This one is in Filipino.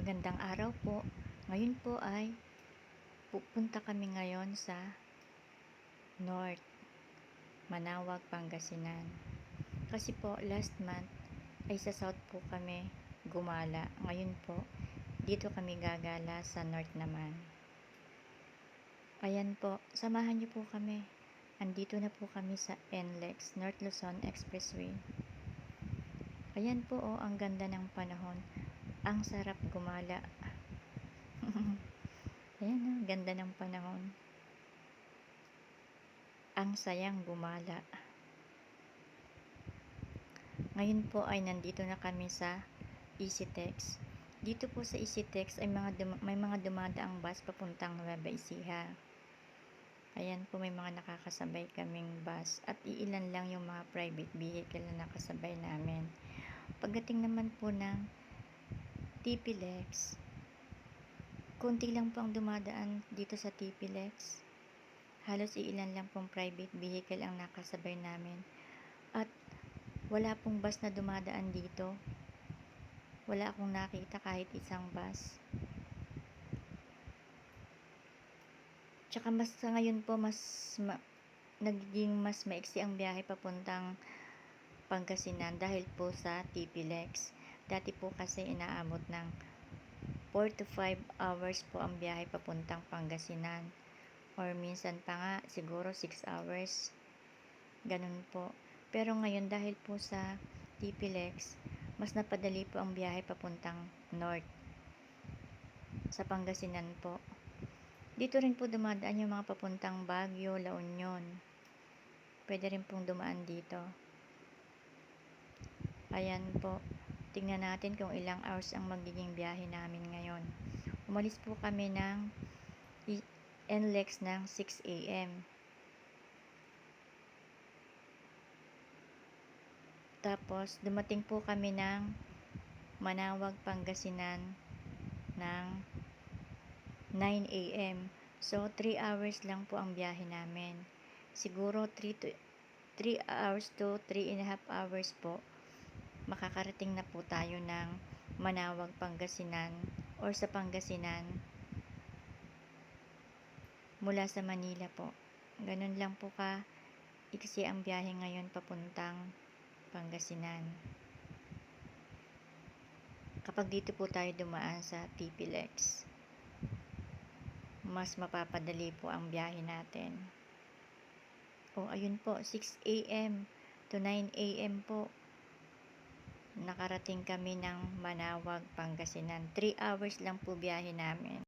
Magandang araw po. Ngayon po ay pupunta kami ngayon sa North, Manaoag, Pangasinan. Kasi po last month ay sa South po kami gumala. Ngayon po dito kami gagala sa North naman. Ayan po, samahan niyo po kami. Andito na po kami sa NLEX, North Luzon Expressway. Ayan po oh, ang ganda ng panahon. Ang sarap gumala. Ayan oh, ganda ng panahon. Ang sayang gumala. Ngayon po ay nandito na kami sa ECTEX. Dito po sa ECTEX ay may mga dumadaang bus papuntang Nueva Ecija. Ayan po, may mga nakakasabay kaming bus at iilan lang yung mga private vehicle na nakasabay namin. Pagdating naman po ng TPLEX, konti lang po ang dumadaan dito sa TPLEX. Halos iilan lang pong private vehicle ang nakasabay namin. At wala pong bus na dumadaan dito. Wala akong nakita kahit isang bus. Tsaka mas sa ngayon po nagiging mas maiksi ang biyahe papuntang Pangasinan dahil po sa TPLEX. Dati po kasi inaabot ng 4 to 5 hours po ang biyahe papuntang Pangasinan. Or minsan pa nga siguro 6 hours. Ganun po. Pero ngayon dahil po sa TPLEX, mas napadali po ang biyahe papuntang North. Sa Pangasinan po. Dito rin po dumadaan yung mga papuntang Baguio, La Union. Pwede rin pong dumaan dito. Ayan po. Tingnan natin kung ilang hours ang magiging biyahe namin ngayon. Umalis po kami ng NLEX ng 6 AM. Tapos, dumating po kami ng Manaoag, Pangasinan ng 9 AM. So, 3 hours lang po ang biyahe namin. Siguro 3 hours to 3.5 hours po. Makakarating na po tayo ng Manaoag, Pangasinan or sa Pangasinan mula sa Manila po. Ganun lang po ka iksi ang biyahe ngayon papuntang Pangasinan. Kapag dito po tayo dumaan sa TPLEX, mas mapapadali po ang biyahe natin. O ayun po, 6 AM to 9 AM po. Nakarating kami ng Manaoag, Pangasinan. 3 hours lang po biyahe namin.